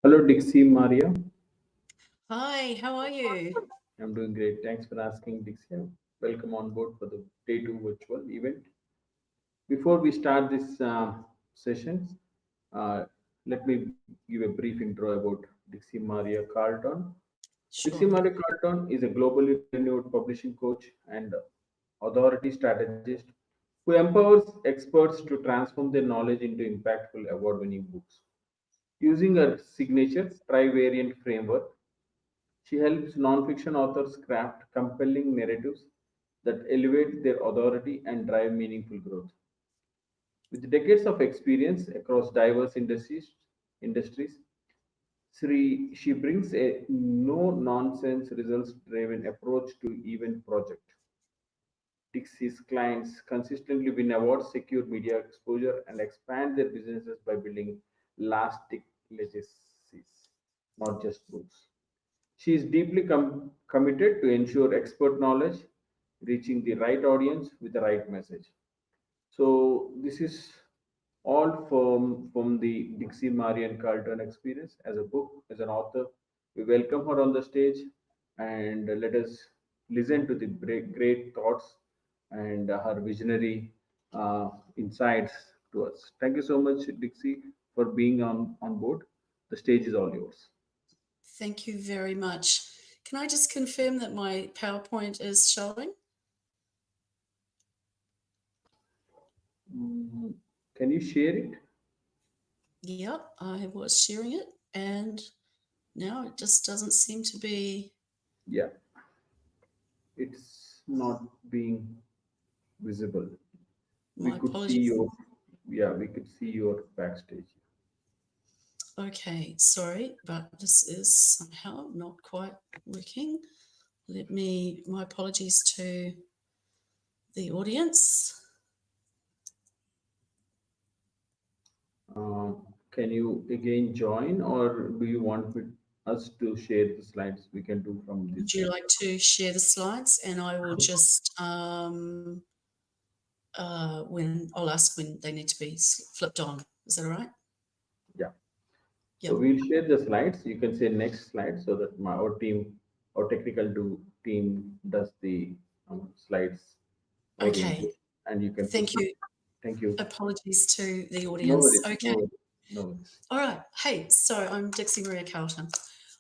Hello, Dixie Maria. Hi, how are you? I'm doing great. Thanks for asking, Dixie. Welcome on board for the day two virtual event. Before we start this session, uh, let me give a brief intro about Dixie Maria Carlton. Dixie Sure. Maria Carlton is a globally renowned publishing coach and authority strategist who empowers experts to transform their knowledge into impactful award-winning books. Using her signature trivariant framework, she helps nonfiction authors craft compelling narratives that elevate their authority and drive meaningful growth. With decades of experience across diverse industries, she brings a no-nonsense, results-driven approach to event project. Dixie's clients consistently win awards, secure media exposure, and expand their businesses by building lasting legacies, not just books. She is deeply committed to ensure expert knowledge reaching the right audience with the right message. So this is all from the Dixie Marian Carlton experience as a book, as an author. We welcome her on the stage and let us listen to the great thoughts and her visionary insights to us. Thank you so much, Dixie, for being on board. The stage is all yours. Thank you very much. Can I just confirm that my PowerPoint is showing? Mm, Can you share it? Yep, I was sharing it and now it just doesn't seem to be. Yeah, it's not being visible. We My could see apologies. your, yeah, we could see your backstage. Okay, sorry, but this is somehow not quite working. My apologies to the audience. Can you again join, or do you want us to share the slides? We can do from this Would you side. like to share the slides and I will just when I'll ask when they need to be flipped on. Is that all right? Yeah. So Yep. we'll share the slides. You can say next slide so that our technical team does the slides Okay. orientation, and you can Thank proceed. you. Thank you. Apologies to the No audience. worries. No Okay. worries. No worries. All right. Hey, so I'm Dixie Maria Carlton.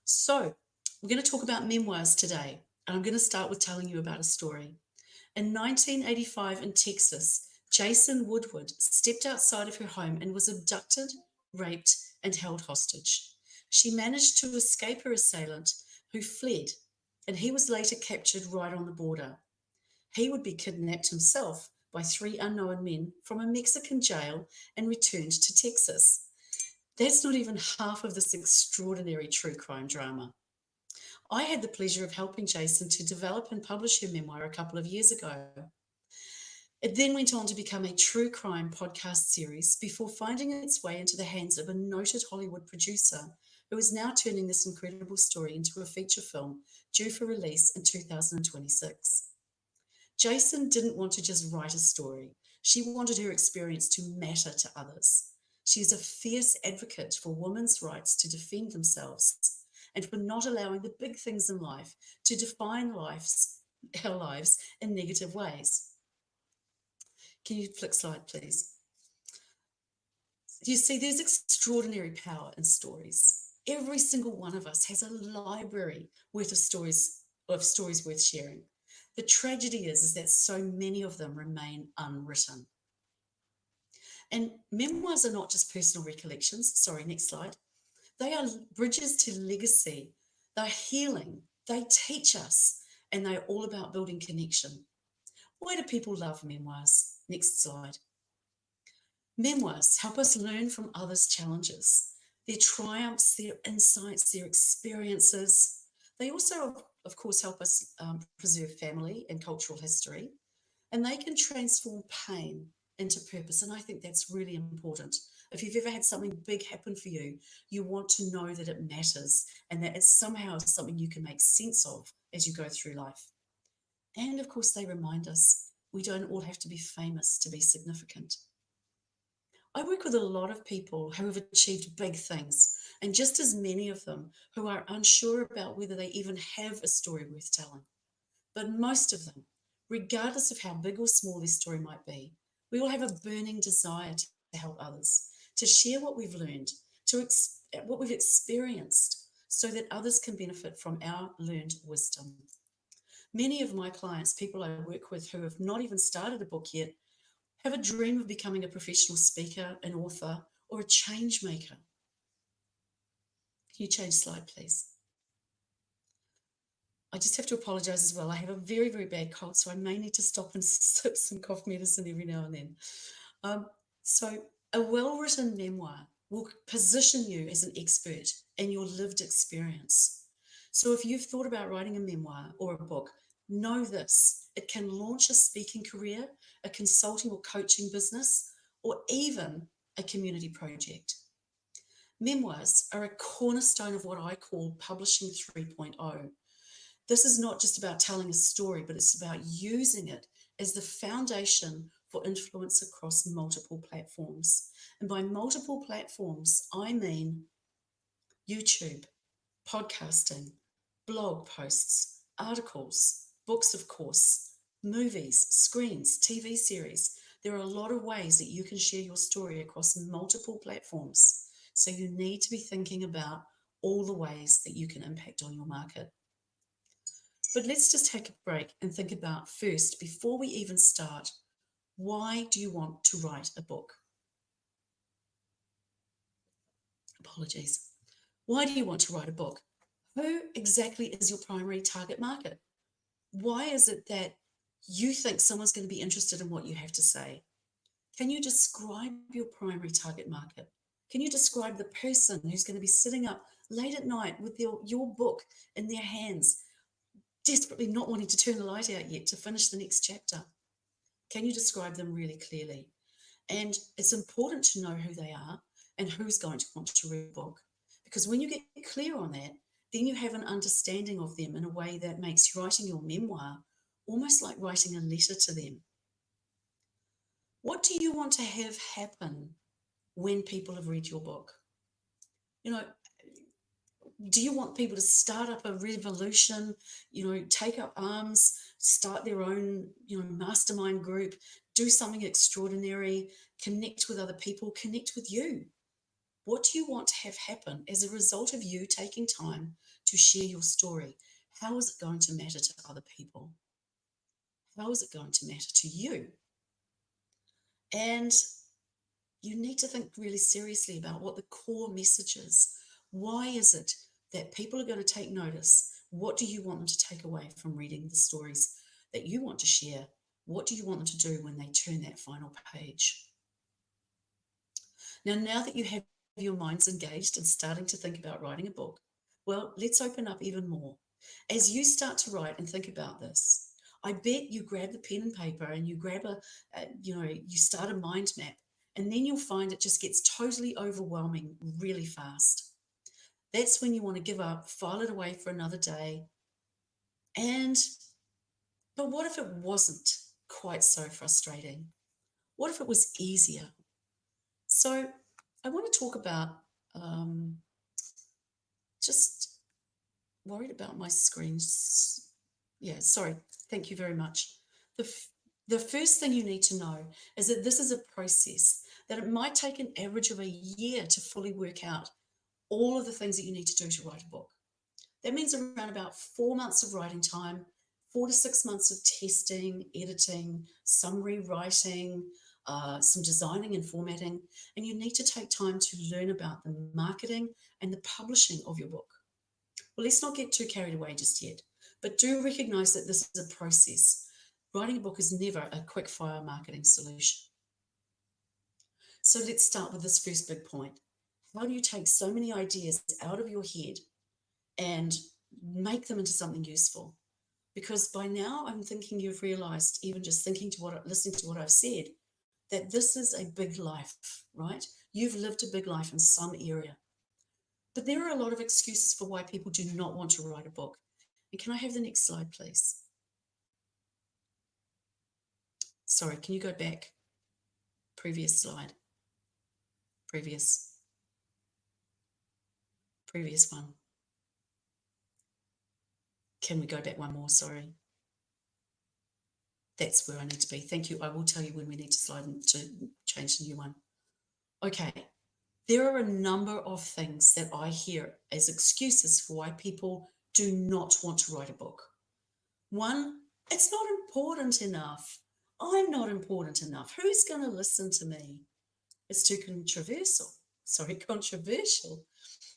So we're going to talk about memoirs today. And I'm going to start with telling you about a story. In 1985 in Texas, Jason Woodward stepped outside of her home and was abducted, raped, and held hostage. She managed to escape her assailant, who fled, and he was later captured right on the border. He would be kidnapped himself by three unknown men from a Mexican jail and returned to Texas. That's not even half of this extraordinary true crime drama. I had the pleasure of helping Jason to develop and publish her memoir a couple of years ago. It then went on to become a true crime podcast series before finding its way into the hands of a noted Hollywood producer who is now turning this incredible story into a feature film due for release in 2026. Jason didn't want to just write a story. She wanted her experience to matter to others. She is a fierce advocate for women's rights to defend themselves and for not allowing the big things in life to define our lives in negative ways. Can you flick slide, please? You see, there's extraordinary power in stories. Every single one of us has a library worth of stories worth sharing. The tragedy is that so many of them remain unwritten. And memoirs are not just personal recollections. Sorry, next slide. They are bridges to legacy. They're healing. They teach us, and they're all about building connection. Why do people love memoirs? Next slide. Memoirs help us learn from others' challenges, their triumphs, their insights, their experiences. They also, of course, help us preserve family and cultural history, and they can transform pain into purpose. And I think that's really important. If you've ever had something big happen for you, you want to know that it matters and that it's somehow something you can make sense of as you go through life. And of course, they remind us we don't all have to be famous to be significant. I work with a lot of people who have achieved big things, and just as many of them who are unsure about whether they even have a story worth telling. But most of them, regardless of how big or small their story might be, we all have a burning desire to help others, to share what we've learned, what we've experienced, so that others can benefit from our learned wisdom. Many of my clients, people I work with who have not even started a book yet, have a dream of becoming a professional speaker, an author, or a change maker. Can you change slide, please? I just have to apologize as well. I have a very, very bad cold, so I may need to stop and sip some cough medicine every now and then. So a well-written memoir will position you as an expert in your lived experience. So if you've thought about writing a memoir or a book, know this: it can launch a speaking career, a consulting or coaching business, or even a community project. Memoirs are a cornerstone of what I call publishing 3.0. This is not just about telling a story, but it's about using it as the foundation for influence across multiple platforms. And by multiple platforms, I mean YouTube, podcasting, blog posts, articles, books, of course, movies, screens, TV series. There are a lot of ways that you can share your story across multiple platforms. So you need to be thinking about all the ways that you can impact on your market. But let's just take a break and think about first, before we even start, why do you want to write a book? Apologies. Why do you want to write a book? Who exactly is your primary target market? Why is it that you think someone's going to be interested in what you have to say? Can you describe your primary target market? Can you describe the person who's going to be sitting up late at night with your book in their hands, desperately not wanting to turn the light out yet to finish the next chapter? Can you describe them really clearly? And it's important to know who they are and who's going to want to read a book. Because when you get clear on that, then you have an understanding of them in a way that makes writing your memoir almost like writing a letter to them. What do you want to have happen when people have read your book? You know, do you want people to start up a revolution, take up arms, start their own, mastermind group, do something extraordinary, connect with other people, connect with you? What do you want to have happen as a result of you taking time to share your story? How is it going to matter to other people? How is it going to matter to you? And you need to think really seriously about what the core message is. Why is it that people are going to take notice? What do you want them to take away from reading the stories that you want to share? What do you want them to do when they turn that final page? Now that you have your minds engaged and starting to think about writing a book, well, let's open up even more. As you start to write and think about this, I bet you grab the pen and paper and you grab you start a mind map, and then you'll find it just gets totally overwhelming really fast. That's when you want to give up, file it away for another day. But what if it wasn't quite so frustrating? What if it was easier? So I want to talk about, just worried about my screens. Yeah, sorry. Thank you very much. The first thing you need to know is that this is a process, that it might take an average of a year to fully work out all of the things that you need to do to write a book. That means around about 4 months of writing time, 4 to 6 months of testing, editing, some rewriting, some designing and formatting, and you need to take time to learn about the marketing and the publishing of your book. Well, let's not get too carried away just yet, but do recognize that this is a process. Writing a book is never a quick fire marketing solution. So let's start with this first big point. How do you take so many ideas out of your head and make them into something useful? Because by now I'm thinking you've realized, even just listening to what I've said, that this is a big life, right? You've lived a big life in some area. But there are a lot of excuses for why people do not want to write a book. And can I have the next slide, please? Sorry, can you go back? Previous slide. Previous. Previous one. Can we go back one more? Sorry. That's where I need to be. Thank you. I will tell you when we need to slide into change the new one. Okay. There are a number of things that I hear as excuses for why people do not want to write a book. One, it's not important enough. I'm not important enough. Who's going to listen to me? It's too controversial. Sorry, controversial.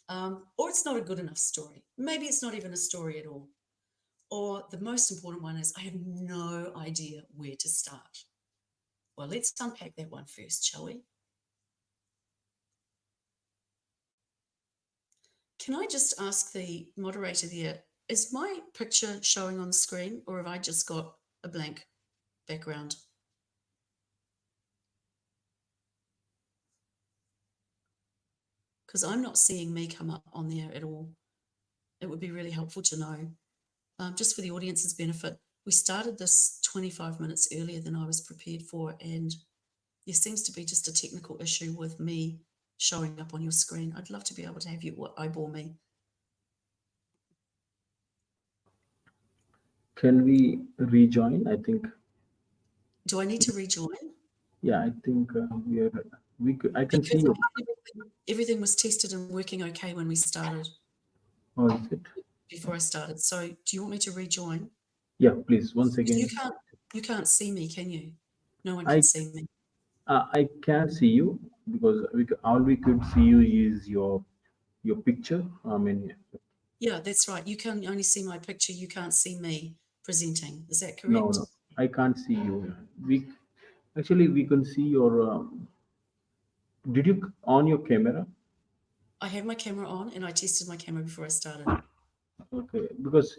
Or it's not a good enough story. Maybe it's not even a story at all. Or the most important one is I have no idea where to start. Well, let's unpack that one first, shall we? Can I just ask the moderator there, is my picture showing on the screen or have I just got a blank background? Because I'm not seeing me come up on there at all. It would be really helpful to know. Just for the audience's benefit, we started this 25 minutes earlier than I was prepared for, and there seems to be just a technical issue with me showing up on your screen. I'd love to be able to have you eyeball me. Can we rejoin? I think. Do I need to rejoin? Yeah, I think we are. I can see Because you. everything was tested and working okay when we started. Oh, is it? Before I started. So do you want me to rejoin? Yeah, please. Once again. You can't see me, can you? No one I can see me. I can see you because all we could see you is your picture. I mean, Yeah, that's right. You can only see my picture. You can't see me presenting. Is that no, correct? no, I can't see you. We can see your. Did you on your camera? I have my camera on and I tested my camera before I started. Okay, because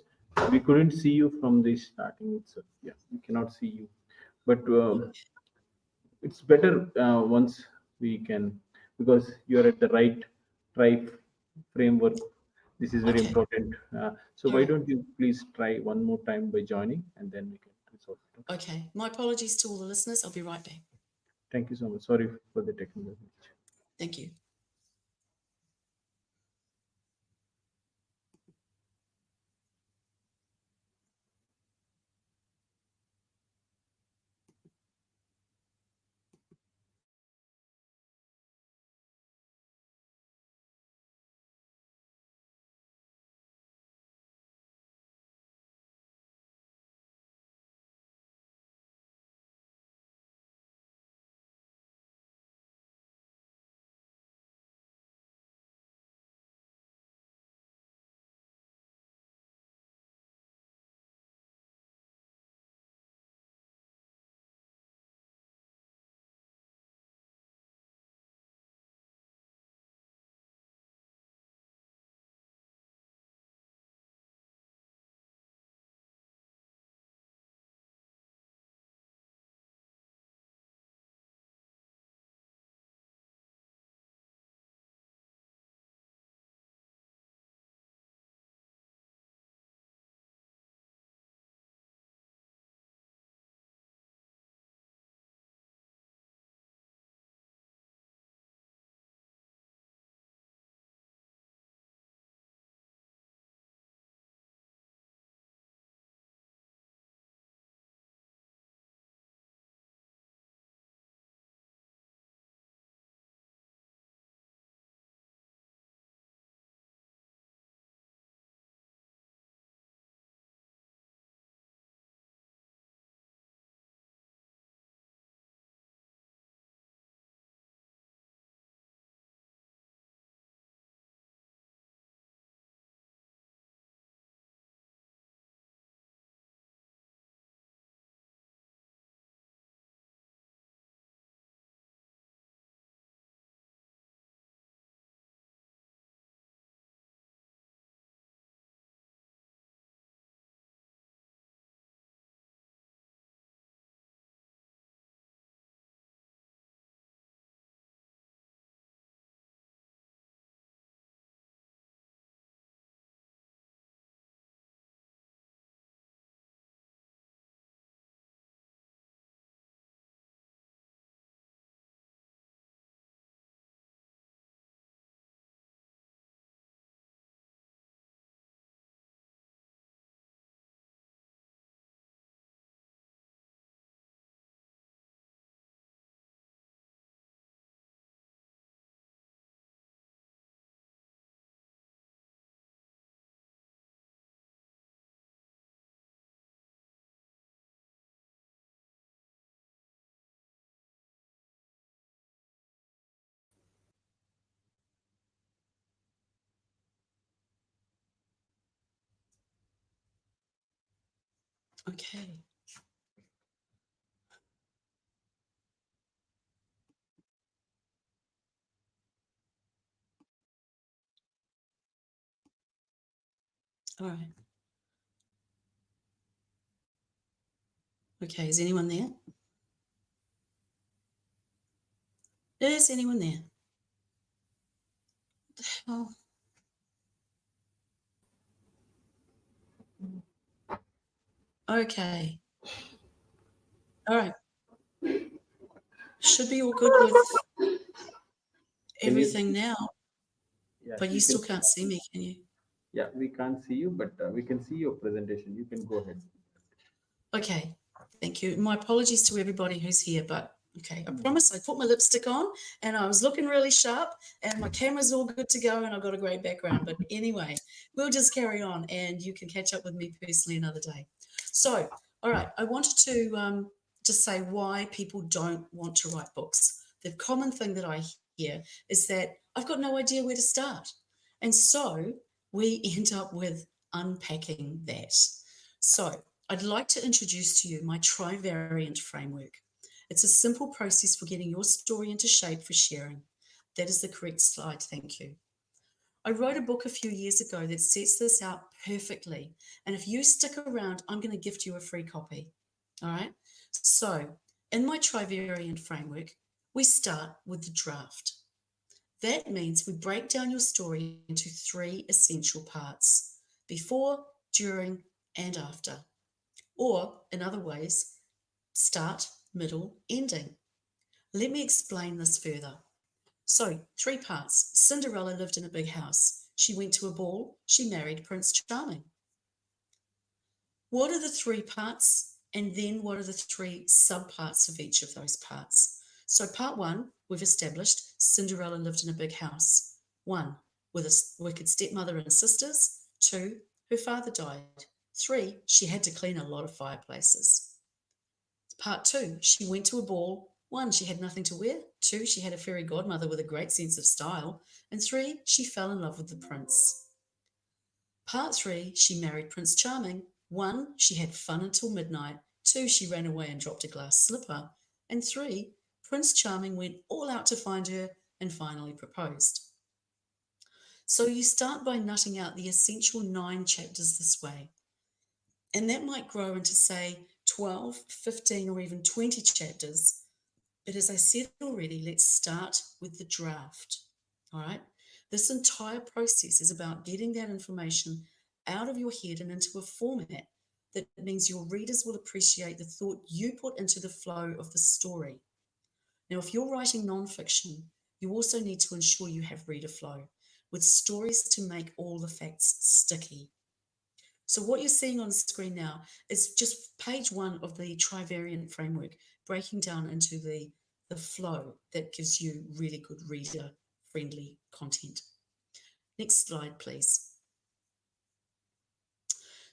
we couldn't see you from the starting itself. Yeah, we cannot see you, but it's better once we can, because you're at the right framework. This is very Okay. important. So All why right. don't you please try one more time by joining, and then we can resolve it. Okay? Okay. My apologies to all the listeners. I'll be right back. Thank you so much. Sorry for the technical glitch. Thank you. Okay. All right. Okay, is anyone there? Is anyone there? Oh. Okay. All right. Should be all good with everything now, Yeah, but you still can't see me, can you? Yeah, we can't see you, but we can see your presentation. You can go ahead. Okay, thank you. My apologies to everybody who's here, but okay, I promise I put my lipstick on and I was looking really sharp and my camera's all good to go and I've got a great background. But anyway, we'll just carry on and you can catch up with me personally another day. So, all right, I wanted to just say why people don't want to write books. The common thing that I hear is that I've got no idea where to start. And so we end up with unpacking that. So I'd like to introduce to you my trivariant framework. It's a simple process for getting your story into shape for sharing. That is the correct slide, thank you. I wrote a book a few years ago that sets this out perfectly. And if you stick around, I'm going to gift you a free copy. All right. So in my trivariant framework, we start with the draft. That means we break down your story into 3 essential parts: before, during, and after. Or, in other ways, start, middle, ending. Let me explain this further. So, 3 parts. Cinderella lived in a big house. She went to a ball. She married Prince Charming. What are the 3 parts? And then what are the 3 subparts of each of those parts? So, part 1, we've established Cinderella lived in a big house. 1, with a wicked stepmother and sisters. 2, her father died. 3, she had to clean a lot of fireplaces. Part 2, she went to a ball. 1, she had nothing to wear. 2, she had a fairy godmother with a great sense of style. And 3, she fell in love with the prince. Part 3, she married Prince Charming. 1, she had fun until midnight. 2, she ran away and dropped a glass slipper. And 3, Prince Charming went all out to find her and finally proposed. So you start by nutting out the essential 9 chapters this way. And that might grow into, say, 12, 15, or even 20 chapters. But as I said already, let's start with the draft. All right? This entire process is about getting that information out of your head and into a format that means your readers will appreciate the thought you put into the flow of the story. Now, if you're writing nonfiction, you also need to ensure you have reader flow with stories to make all the facts sticky. So what you're seeing on the screen now is just page 1 of the trivariant framework, breaking down into the flow that gives you really good reader-friendly content. Next slide, please.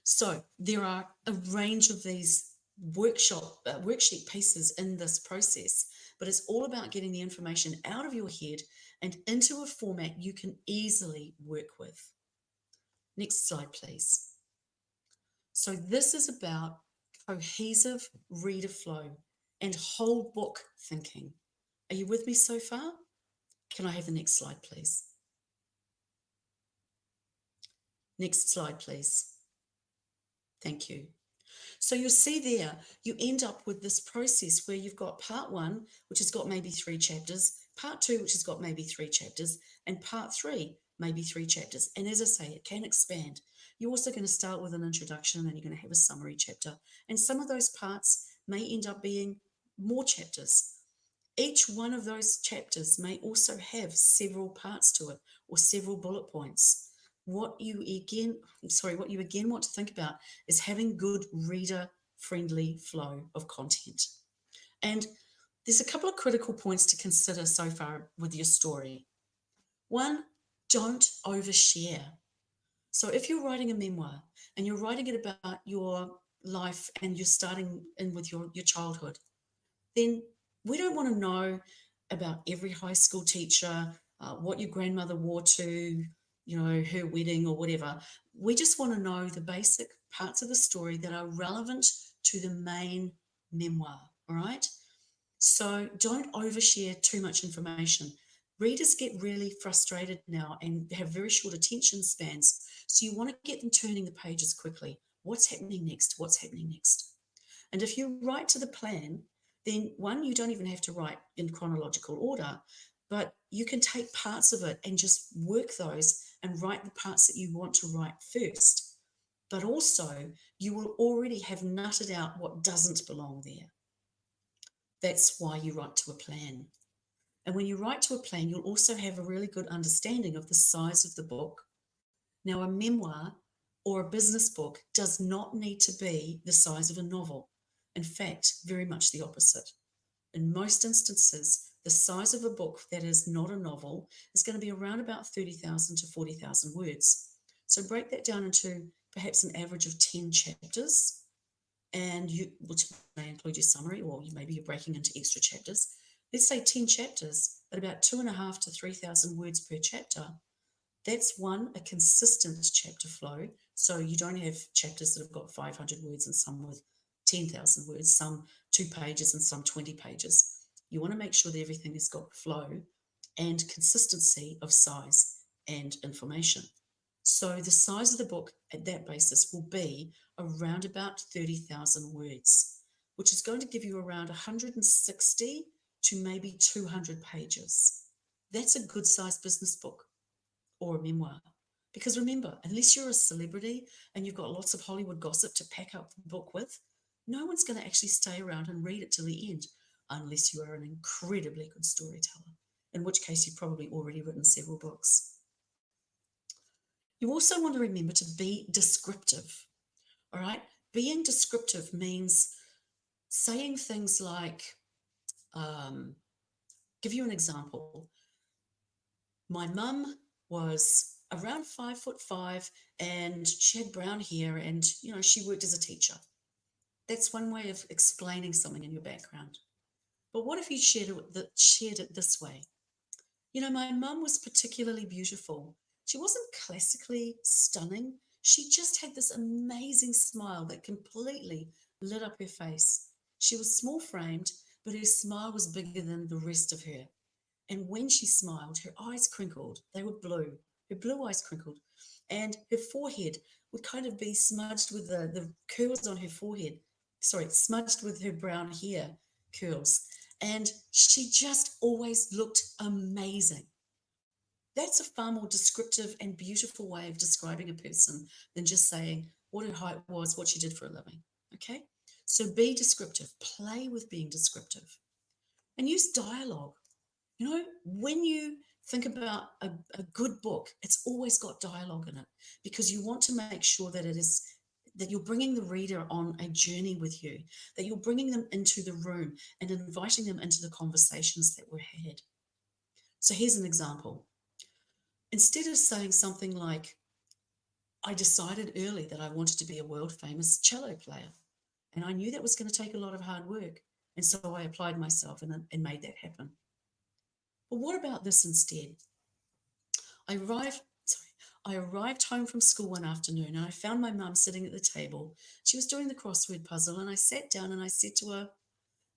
So there are a range of these worksheet pieces in this process, but it's all about getting the information out of your head and into a format you can easily work with. Next slide, please. So this is about cohesive reader flow and whole book thinking. Are you with me so far? Can I have the next slide, please? Next slide, please. Thank you. So you'll see there, you end up with this process where you've got part 1, which has got maybe 3 chapters, part 2, which has got maybe 3 chapters, and part 3, maybe 3 chapters. And as I say, it can expand. You're also going to start with an introduction and you're going to have a summary chapter. And some of those parts may end up being more chapters. Each one of those chapters may also have several parts to it or several bullet points. What you again want to think about is having good reader-friendly flow of content. And there's a couple of critical points to consider so far with your story. 1, don't overshare. So if you're writing a memoir and you're writing it about your life and you're starting in with your childhood, then we don't want to know about every high school teacher, what your grandmother wore to, her wedding or whatever. We just want to know the basic parts of the story that are relevant to the main memoir, all right? So don't overshare too much information. Readers get really frustrated now and have very short attention spans. So you want to get them turning the pages quickly. What's happening next? What's happening next? And if you write to the plan, then one, you don't even have to write in chronological order, but you can take parts of it and just work those and write the parts that you want to write first. But also, you will already have nutted out what doesn't belong there. That's why you write to a plan. And when you write to a plan, you'll also have a really good understanding of the size of the book. Now, a memoir or a business book does not need to be the size of a novel. In fact, very much the opposite. In most instances, the size of a book that is not a novel is going to be around about 30,000 to 40,000 words. So break that down into perhaps an average of 10 chapters, and which may include your summary, or maybe you're breaking into extra chapters. Let's say 10 chapters at about 2,500 to 3,000 words per chapter. That's a consistent chapter flow. So you don't have chapters that have got 500 words and some with 10,000 words, some 2 pages and some 20 pages. You want to make sure that everything has got flow and consistency of size and information. So the size of the book at that basis will be around about 30,000 words, which is going to give you around 160 to maybe 200 pages. That's a good sized business book or a memoir. Because remember, unless you're a celebrity and you've got lots of Hollywood gossip to pack up the book with, no one's going to actually stay around and read it till the end, unless you are an incredibly good storyteller, in which case you've probably already written several books. You also want to remember to be descriptive, all right? Being descriptive means saying things like, give you an example. My mum was around 5'5" and she had brown hair and, she worked as a teacher. That's one way of explaining something in your background. But what if you shared it this way? My mum was particularly beautiful. She wasn't classically stunning. She just had this amazing smile that completely lit up her face. She was small framed, but her smile was bigger than the rest of her. And when she smiled, her eyes crinkled. They were blue. Her blue eyes crinkled. And her forehead would kind of be smudged with the curls on her forehead. Smudged with her brown hair curls. And she just always looked amazing. That's a far more descriptive and beautiful way of describing a person than just saying what her height was, what she did for a living. Okay? So be descriptive. Play with being descriptive. And use dialogue. When you think about a good book, it's always got dialogue in it because you want to make sure that that you're bringing the reader on a journey with you, that you're bringing them into the room and inviting them into the conversations that were had. So here's an example. Instead of saying something like, I decided early that I wanted to be a world famous cello player, and I knew that was going to take a lot of hard work, and so I applied myself and made that happen. But what about this instead? I arrived home from school one afternoon and I found my mum sitting at the table. She was doing the crossword puzzle and I sat down and I said to her,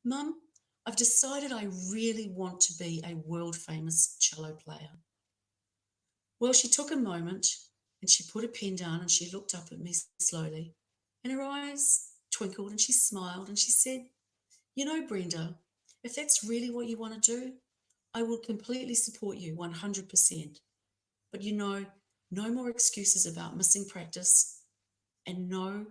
Mum, I've decided I really want to be a world famous cello player. Well, she took a moment and she put a pen down and she looked up at me slowly and her eyes twinkled and she smiled and she said, Brenda, if that's really what you want to do, I will completely support you 100%. But no more excuses about missing practice. And no,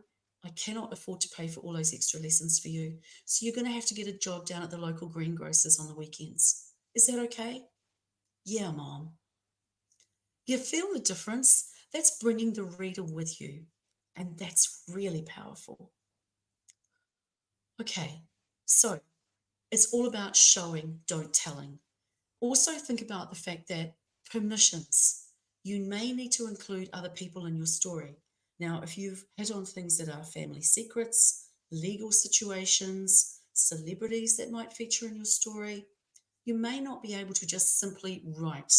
I cannot afford to pay for all those extra lessons for you. So you're going to have to get a job down at the local greengrocers on the weekends. Is that okay? Yeah, Mom. You feel the difference? That's bringing the reader with you. And that's really powerful. Okay, so it's all about showing, don't telling. Also think about the fact that permissions. You may need to include other people in your story. Now, if you've hit on things that are family secrets, legal situations, celebrities that might feature in your story, you may not be able to just simply write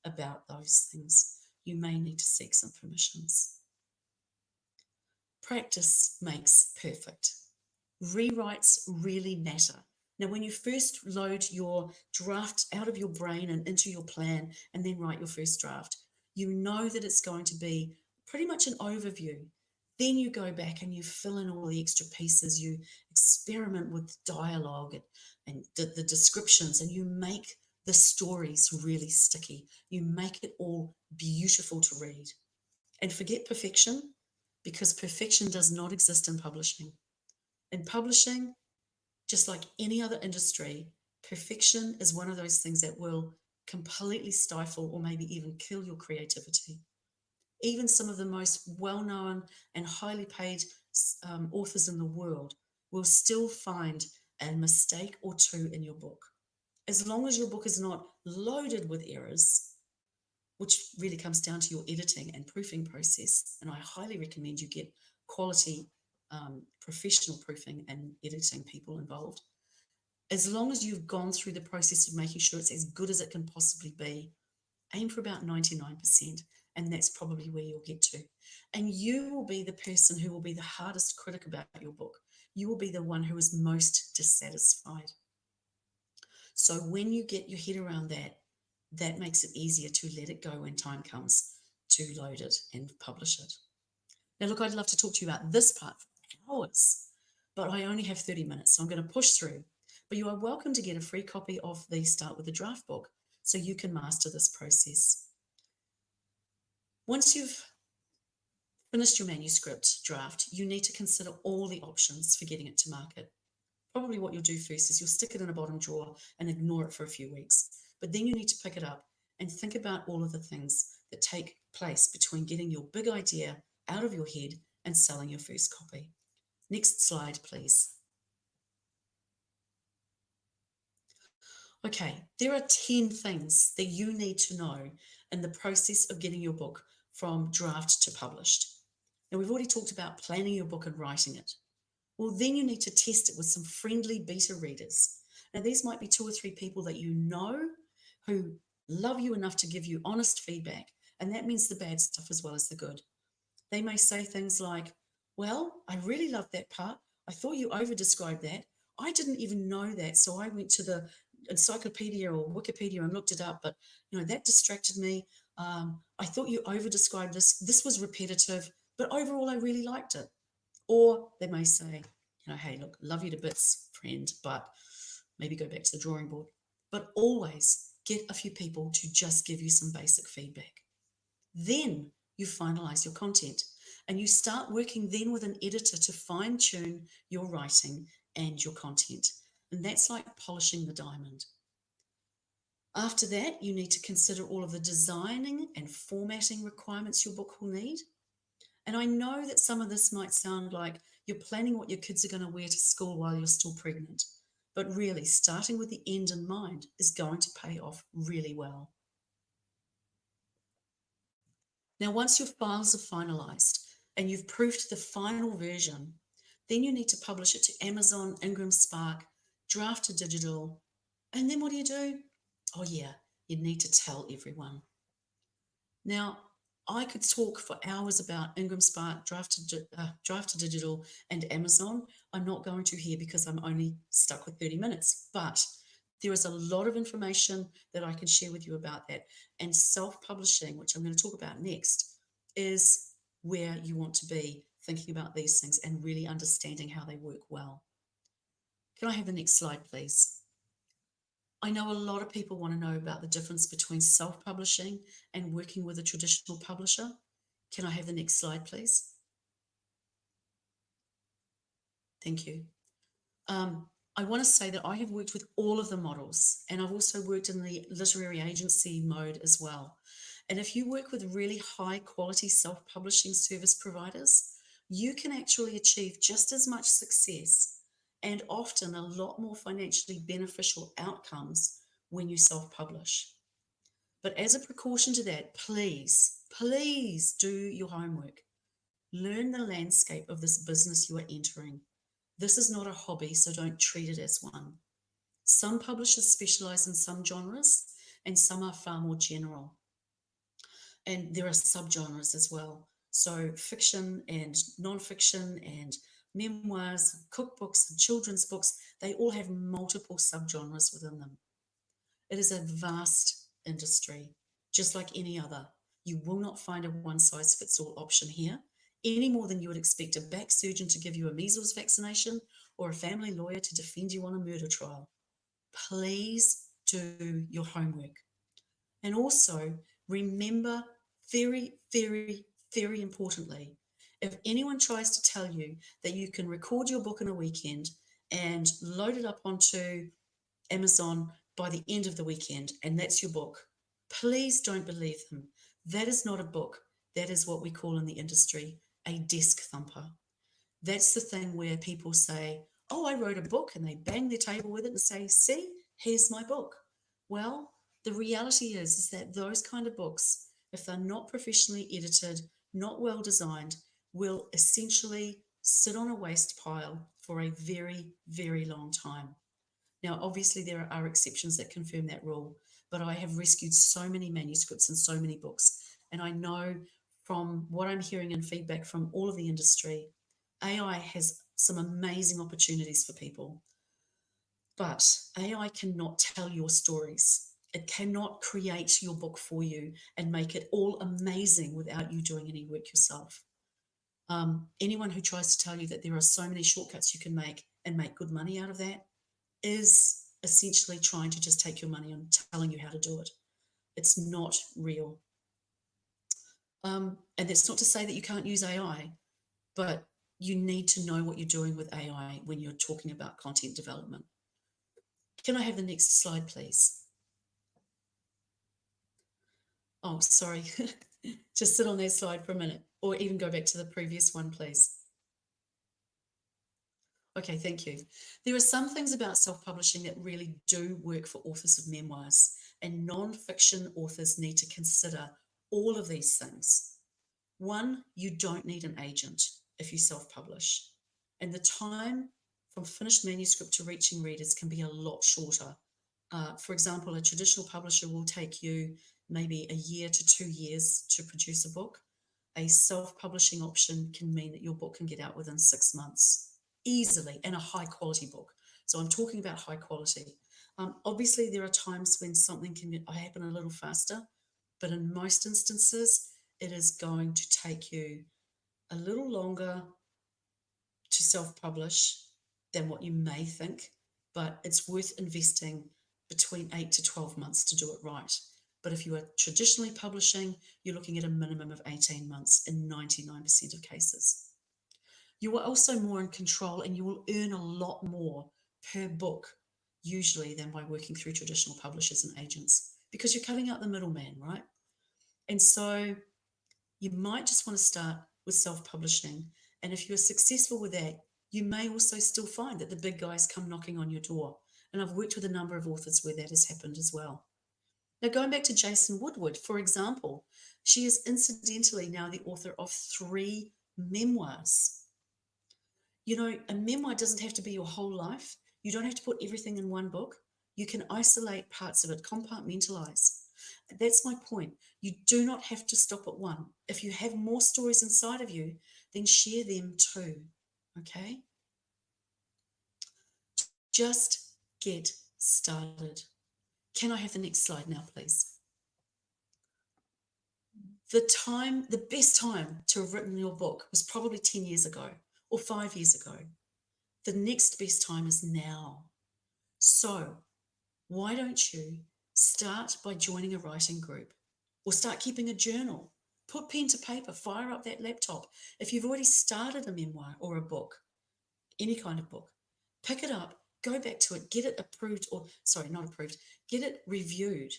about those things. You may need to seek some permissions. Practice makes perfect. Rewrites really matter. Now, when you first load your draft out of your brain and into your plan and then write your first draft, you know that it's going to be pretty much an overview. Then you go back and you fill in all the extra pieces, you experiment with dialogue and the descriptions, and you make the stories really sticky. You make it all beautiful to read. And forget perfection, because perfection does not exist in publishing. In publishing, just like any other industry, perfection is one of those things that will completely stifle or maybe even kill your creativity. Even some of the most well-known and highly paid authors in the world will still find a mistake or two in your book. As long as your book is not loaded with errors, which really comes down to your editing and proofing process, and I highly recommend you get quality professional proofing and editing people involved. As long as you've gone through the process of making sure it's as good as it can possibly be, aim for about 99%, and that's probably where you'll get to. And you will be the person who will be the hardest critic about your book. You will be the one who is most dissatisfied. So when you get your head around that, that makes it easier to let it go when time comes to load it and publish it. Now, look, I'd love to talk to you about this part for hours, but I only have 30 minutes, so I'm going to push through. But you are welcome to get a free copy of the Start with a Draft book so you can master this process. Once you've finished your manuscript draft, you need to consider all the options for getting it to market. Probably what you'll do first is you'll stick it in a bottom drawer and ignore it for a few weeks. But then you need to pick it up and think about all of the things that take place between getting your big idea out of your head and selling your first copy. Next slide, please. Okay, there are 10 things that you need to know in the process of getting your book from draft to published. Now, we've already talked about planning your book and writing it. Well, then you need to test it with some friendly beta readers. Now, these might be 2 or 3 people that you know who love you enough to give you honest feedback, and that means the bad stuff as well as the good. They may say things like, well, I really loved that part. I thought you over-described that. I didn't even know that, so I went to the encyclopedia or Wikipedia and looked it up, but that distracted me. I thought you over-described this. This was repetitive, but overall I really liked it. Or they may say, hey, look, love you to bits, friend, but maybe go back to the drawing board. But always get a few people to just give you some basic feedback. Then you finalize your content and you start working then with an editor to fine-tune your writing and your content. And that's like polishing the diamond. After that, you need to consider all of the designing and formatting requirements your book will need. And I know that some of this might sound like you're planning what your kids are going to wear to school while you're still pregnant. But really, starting with the end in mind is going to pay off really well. Now, once your files are finalized and you've proofed the final version, then you need to publish it to Amazon, Ingram Spark, draft to digital. And then what do? Oh yeah, you need to tell everyone. Now, I could talk for hours about Ingram Spark, draft to digital, and Amazon. I'm not going to here because I'm only stuck with 30 minutes, but there is a lot of information that I can share with you about that. And self-publishing, which I'm going to talk about next, is where you want to be thinking about these things and really understanding how they work well. Can I have the next slide, please? I know a lot of people want to know about the difference between self-publishing and working with a traditional publisher. Can I have the next slide, please? Thank you. I want to say that I have worked with all of the models, and I've also worked in the literary agency mode as well. And if you work with really high quality self-publishing service providers, you can actually achieve just as much success and often a lot more financially beneficial outcomes when you self-publish. But as a precaution to that, please, please do your homework. Learn the landscape of this business you are entering. This is not a hobby, so don't treat it as one. Some publishers specialize in some genres and some are far more general. And there are subgenres as well. So fiction and non-fiction and memoirs, cookbooks, and children's books, they all have multiple subgenres within them. It is a vast industry, just like any other. You will not find a one-size-fits-all option here, any more than you would expect a back surgeon to give you a measles vaccination or a family lawyer to defend you on a murder trial. Please do your homework. And also, remember very, very, very importantly, if anyone tries to tell you that you can record your book in a weekend and load it up onto Amazon by the end of the weekend, and that's your book, please don't believe them. That is not a book. That is what we call in the industry a desk thumper. That's the thing where people say, oh, I wrote a book, and they bang their table with it and say, see, here's my book. Well, the reality is that those kind of books, if they're not professionally edited, not well designed, will essentially sit on a waste pile for a very, very long time. Now, obviously, there are exceptions that confirm that rule, but I have rescued so many manuscripts and so many books. And I know from what I'm hearing and feedback from all of the industry, AI has some amazing opportunities for people. But AI cannot tell your stories. It cannot create your book for you and make it all amazing without you doing any work yourself. Anyone who tries to tell you that there are so many shortcuts you can make and make good money out of that is essentially trying to just take your money and telling you how to do it. It's not real. And that's not to say that you can't use AI, but you need to know what you're doing with AI when you're talking about content development. Can I have the next slide, please? Oh, sorry. Just sit on that slide for a minute, or even go back to the previous one, please. Okay, thank you. There are some things about self-publishing that really do work for authors of memoirs, and non-fiction authors need to consider all of these things. One, you don't need an agent if you self-publish, and the time from finished manuscript to reaching readers can be a lot shorter. For example, a traditional publisher will take you maybe a year to 2 years to produce a book. A self-publishing option can mean that your book can get out within 6 months easily, and a high quality book. So I'm talking about high quality. Obviously, there are times when something can happen a little faster, but in most instances, it is going to take you a little longer to self-publish than what you may think, but it's worth investing between 8 to 12 months to do it right. But if you are traditionally publishing, you're looking at a minimum of 18 months in 99% of cases. You are also more in control, and you will earn a lot more per book usually than by working through traditional publishers and agents, because you're cutting out the middleman, right? And so you might just want to start with self-publishing. And if you're successful with that, you may also still find that the big guys come knocking on your door. And I've worked with a number of authors where that has happened as well. Now, going back to Jason Woodward, for example, she is incidentally now the author of 3 memoirs. You know, a memoir doesn't have to be your whole life. You don't have to put everything in one book. You can isolate parts of it, compartmentalize. That's my point. You do not have to stop at one. If you have more stories inside of you, then share them too, okay? Just get started. Can I have the next slide now, please? The best time to have written your book was probably 10 years ago or 5 years ago. The next best time is now. So why don't you start by joining a writing group, or start keeping a journal? Put pen to paper, fire up that laptop. If you've already started a memoir or a book, any kind of book, pick it up, go back to it, get it approved, or sorry, not approved, get it reviewed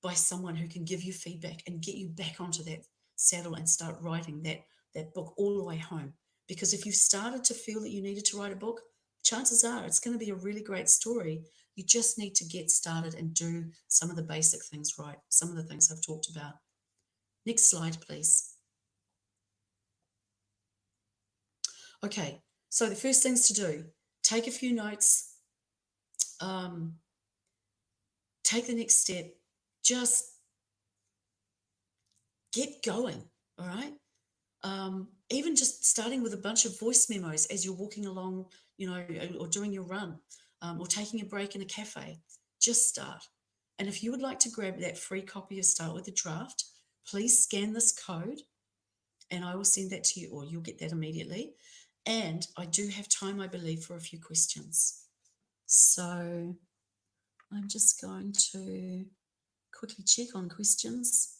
by someone who can give you feedback and get you back onto that saddle and start writing that book all the way home. Because if you started to feel that you needed to write a book, chances are it's going to be a really great story. You just need to get started and do some of the basic things right, some of the things I've talked about. Next slide, please. Okay, so the first things to do, take a few notes, take the next step, just get going, all right? Even just starting with a bunch of voice memos as you're walking along, or doing your run, or taking a break in a cafe. Just start. And if you would like to grab that free copy of Start with a Draft, please scan this code and I will send that to you, or you'll get that immediately. And I do have time, I believe, for a few questions. So I'm just going to quickly check on questions.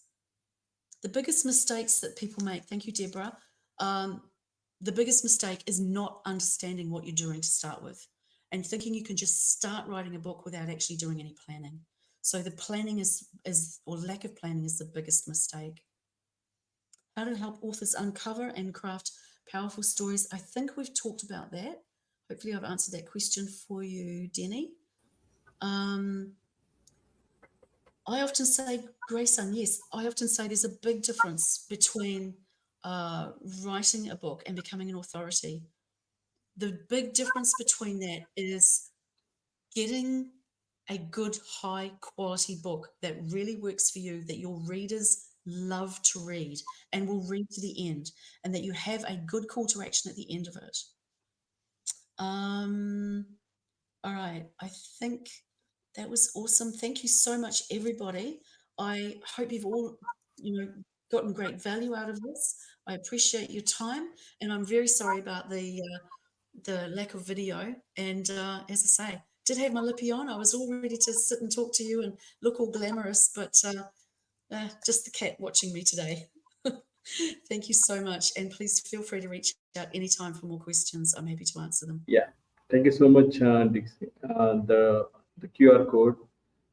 The biggest mistakes that people make, thank you, Deborah. The biggest mistake is not understanding what you're doing to start with and thinking you can just start writing a book without actually doing any planning. So the planning or lack of planning is the biggest mistake. How to help authors uncover and craft powerful stories. I think we've talked about that. Hopefully I've answered that question for you, Denny. I often say, Grayson, yes, I often say there's a big difference between writing a book and becoming an authority. The big difference between that is getting a good, high quality book that really works for you, that your readers love to read and will read to the end, and that you have a good call to action at the end of it. All right, I think that was awesome. Thank you so much, everybody. I hope you've all, gotten great value out of this. I appreciate your time, and I'm very sorry about the lack of video. And as I say, did have my lippy on. I was all ready to sit and talk to you and look all glamorous, but just the cat watching me today. Thank you so much, and please feel free to reach out anytime for more questions. I'm happy to answer them. Yeah, thank you so much, Dixie. The QR code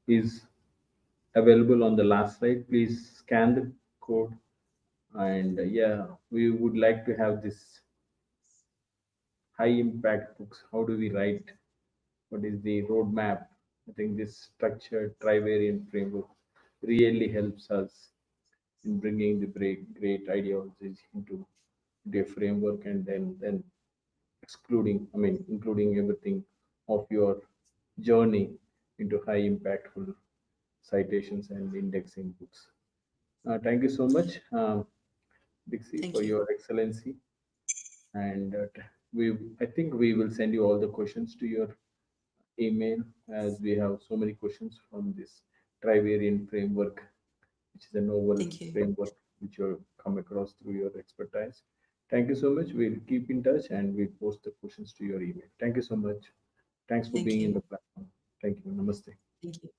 is available on the last slide. Please scan the code, and yeah, we would like to have this high impact books. How do we write? What is the roadmap? I think this structured trivariant framework really helps us in bringing the great ideologies into a framework, and then including everything of your journey into high impactful citations and indexing books. Thank you so much, Dixie, Thank for you. your excellency. And I think we will send you all the questions to your email, as we have so many questions from this trivariant framework, which is a novel Thank you. framework which you come across through your expertise. Thank you so much. We'll keep in touch and we'll post the questions to your email. Thank you so much. Thanks for Thank being in you. the platform. Thank you. Namaste. Thank you.